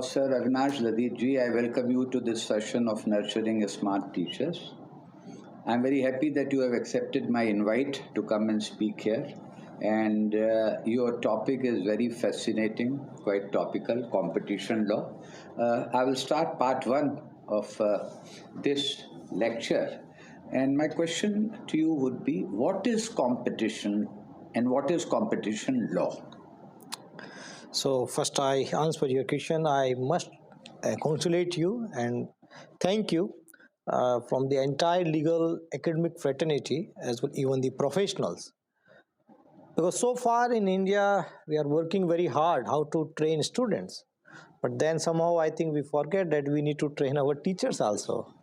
Sir Avinash Dadhich, I welcome you to this session of Nurturing Smart Teachers. I'm very happy that you have accepted my invite to come and speak here. And your topic is very fascinating, quite topical, competition law. I will start part one of this lecture. And my question to you would be, what is competition and what is competition law? So first I answer your question. I must congratulate you and thank you from the entire legal academic fraternity as well even the professionals. Because so far in India we are working very hard how to train students. But then somehow I think we forget that we need to train our teachers also.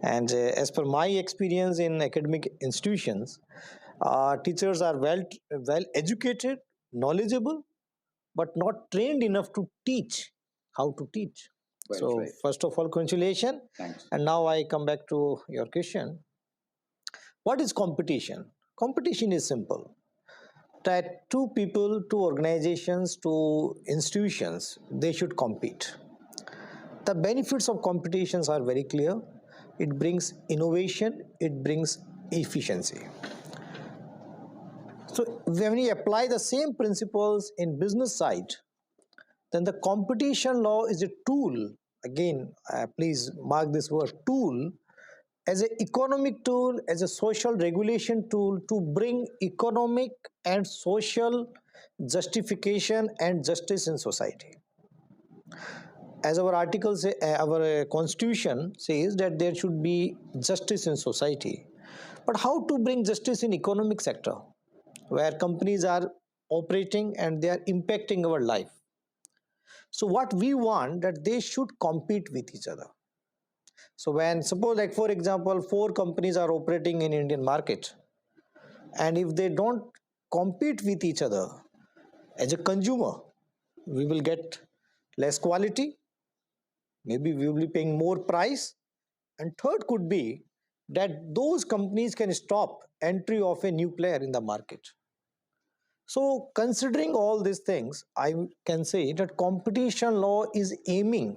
And as per my experience in academic institutions, teachers are well educated, knowledgeable, but not trained enough to teach how to teach. Well, So right. first of all, congratulations. Thanks. And now I come back to your question. What is competition? Competition is simple. That two people, two organizations, two institutions, they should compete. The benefits of competitions are very clear. It brings innovation, it brings efficiency. So when we apply the same principles in business side, then the competition law is a tool. Again, please mark this word tool, as an economic tool, as a social regulation tool to bring economic and social justification and justice in society. As our article say, our constitution says that there should be justice in society. But how to bring justice in economic sector where companies are operating and they are impacting our life? So what we want that they should compete with each other. So when suppose like for example, four companies are operating in Indian market, and if they don't compete with each other, as a consumer, we will get less quality, maybe we will be paying more price, and third could be that those companies can stop entry of a new player in the market. So considering all these things, I can say that competition law is aiming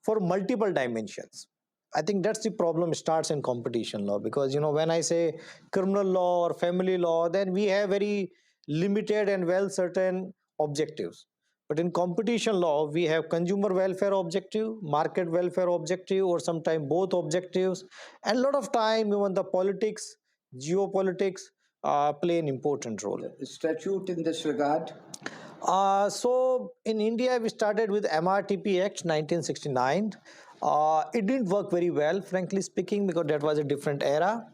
for multiple dimensions. I think that's the problem starts in competition law, because when I say criminal law or family law, then we have very limited and well certain objectives. But in competition law, we have consumer welfare objective, market welfare objective, or sometimes both objectives, and a lot of time even the politics, geopolitics play an important role. Statute in this regard? So in India, we started with MRTP Act 1969. It didn't work very well, frankly speaking, because that was a different era.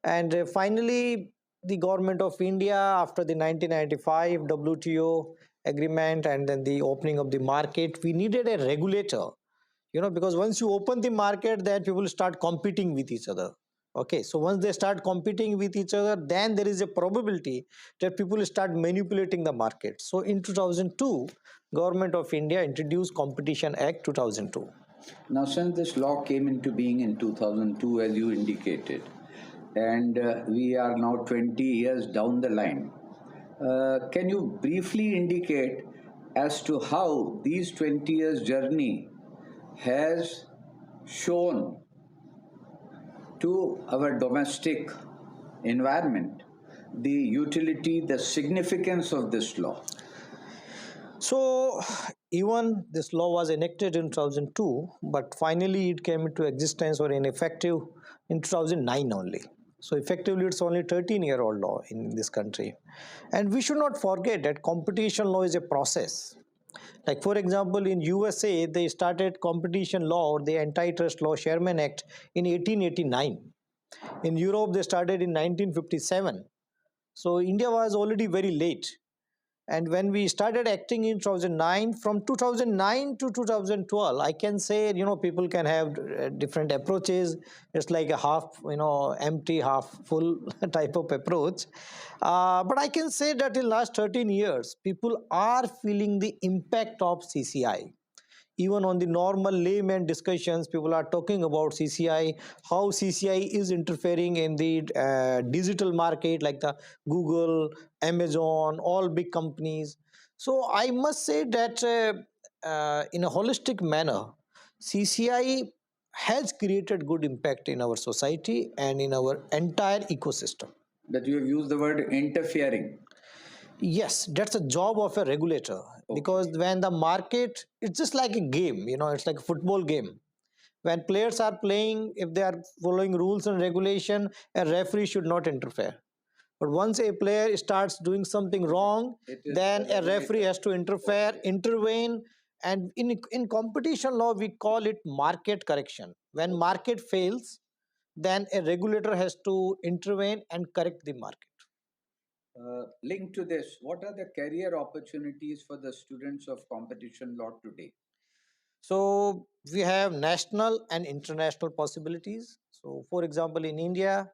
And finally, the government of India, after the 1995 WTO agreement and then the opening of the market, we needed a regulator. Because once you open the market, then people start competing with each other. Okay, so once they start competing with each other, then there is a probability that people start manipulating the market. So in 2002, Government of India introduced Competition Act 2002. Now, since this law came into being in 2002, as you indicated, and we are now 20 years down the line, can you briefly indicate as to how these 20 years journey has shown to our domestic environment the utility, the significance of this law? So even this law was enacted in 2002, but finally it came into existence or ineffective in 2009 only. So effectively it's only 13-year-old law in this country. And we should not forget that competition law is a process. Like for example, in USA, they started competition law or the Antitrust Law Sherman Act in 1889. In Europe, they started in 1957. So India was already very late. And when we started acting in 2009, from 2009 to 2012, I can say, people can have different approaches. It's like a half, empty, half full type of approach. But I can say that in last 13 years, people are feeling the impact of CCI. Even on the normal layman discussions, people are talking about CCI, how CCI is interfering in the digital market, like the Google, Amazon, all big companies. So I must say that in a holistic manner, CCI has created good impact in our society and in our entire ecosystem. That you have used the word interfering. Yes, that's a job of a regulator, because when the market, it's just like a game, it's like a football game. When players are playing, if they are following rules and regulation, a referee should not interfere. But once a player starts doing something wrong, then a referee has to interfere, intervene. And in competition law, we call it market correction. When market fails, then a regulator has to intervene and correct the market. Linked to this, what are the career opportunities for the students of competition law today? So we have national and international possibilities. So, for example, in India,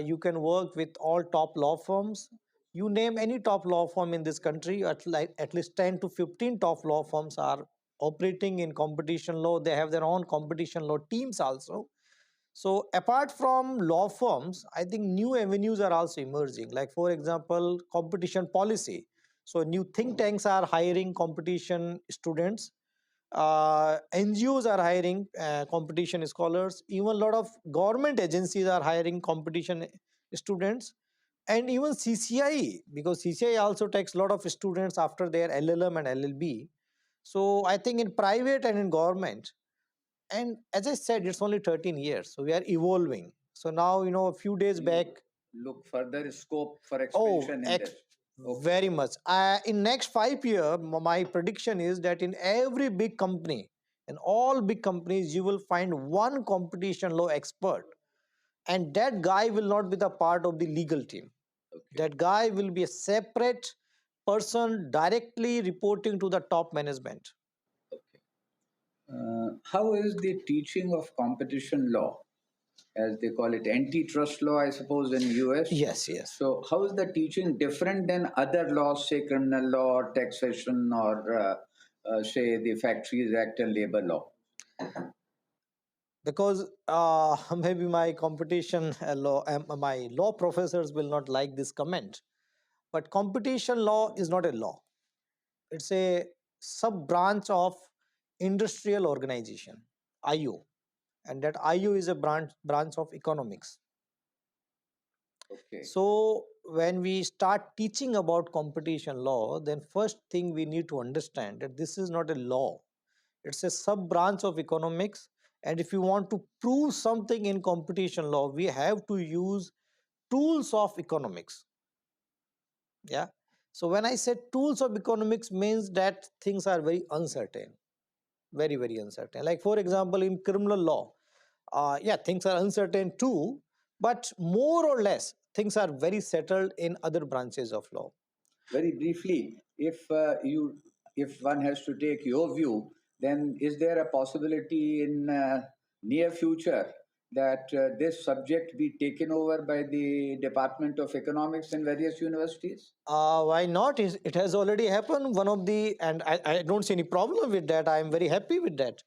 you can work with all top law firms. You name any top law firm in this country, at least 10 to 15 top law firms are operating in competition law. They have their own competition law teams also. So apart from law firms, I think new avenues are also emerging. Like, for example, competition policy. So new think tanks are hiring competition students. NGOs are hiring competition scholars. Even a lot of government agencies are hiring competition students, and even CCI, because CCI also takes a lot of students after their LLM and LLB. So I think in private and in government, and as I said, it's only 13 years, so we are evolving. So now, a few days back, Look further scope for oh, expansion in this. very much. In next 5 year, my prediction is that in every big company, in all big companies, you will find one competition law expert, and that guy will not be the part of the legal team. That guy will be a separate person directly reporting to the top management. How is the teaching of competition law, as they call it, antitrust law, I suppose, in US? Yes, yes. So, how is the teaching different than other laws, say criminal law, or taxation, or say the Factories Act and labor law? Because maybe my competition law, my law professors will not like this comment, but competition law is not a law. It's a sub branch of industrial organization, IO, and that IO is a branch of economics. So when we start teaching about competition law, then first thing we need to understand that this is not a law. It's a sub branch of economics. And if you want to prove something in competition law, we have to use tools of economics. Yeah. So when I said tools of economics, means that things are very uncertain, very, very uncertain. Like, for example, in criminal law, yeah, things are uncertain too, but more or less things are very settled in other branches of law. Very briefly, if one has to take your view, then is there a possibility in near future that this subject be taken over by the Department of Economics in various universities? Why not? It has already happened. And I don't see any problem with that. I am very happy with that.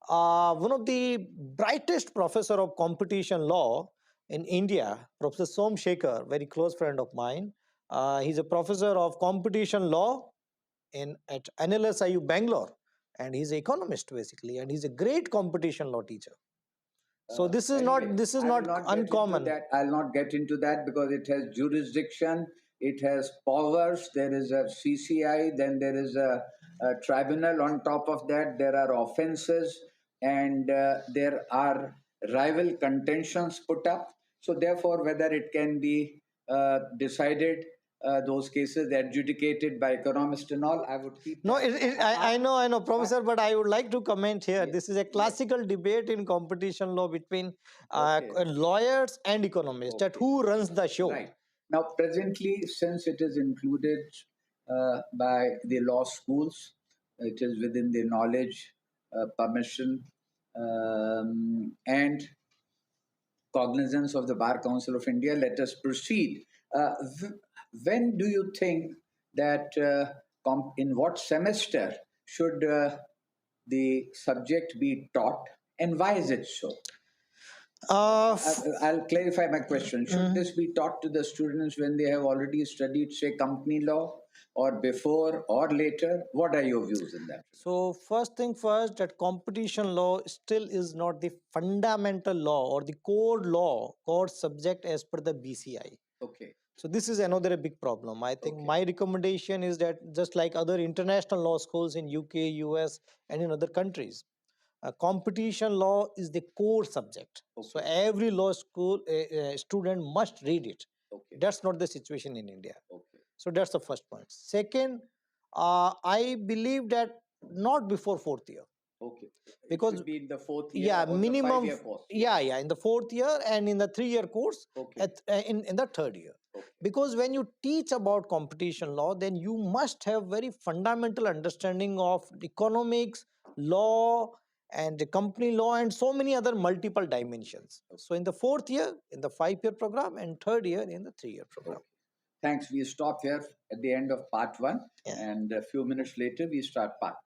One of the brightest professor of competition law in India, Professor Somshekhar, very close friend of mine. He's a professor of competition law at NLSIU Bangalore, and he's an economist basically, and he's a great competition law teacher. So this is Anyway, not uncommon. I'll not get into that because it has jurisdiction, it has powers. There is a CCI, then there is a tribunal. On top of that, there are offenses, and there are rival contentions put up. So therefore, whether it can be decided, those cases adjudicated by economists and all, I would keep. No, I know, Professor, but I would like to comment here. Yes. This is a classical debate in competition law between lawyers and economists, that who runs the show. Right. Now, presently, since it is included by the law schools, it is within the knowledge, permission, and cognizance of the Bar Council of India. Let us proceed. When do you think that, in what semester should the subject be taught, and why is it so? I'll clarify my question. Should this be taught to the students when they have already studied, say, company law, or before or later? What are your views in that? So first thing first, that competition law still is not the fundamental law or the core subject as per the BCI. Okay. So this is another big problem. I think Okay. my recommendation is that just like other international law schools in UK, US, and in other countries, competition law is the core subject. Okay. So every law school student must read it. Okay. That's not the situation in India. Okay. So that's the first point. Second, I believe that not before fourth year. Okay. Because it should be in the fourth year, yeah, or minimum the 5-year course. Yeah, in the fourth year and in the 3-year course. Okay. In the third year. Okay. Because when you teach about competition law, then you must have very fundamental understanding of economics, law, and the company law, and so many other multiple dimensions. So in the fourth year, in the 5-year program, and third year in the 3-year program. Okay. Thanks. We stop here at the end of part 1, Yeah. and a few minutes later we start part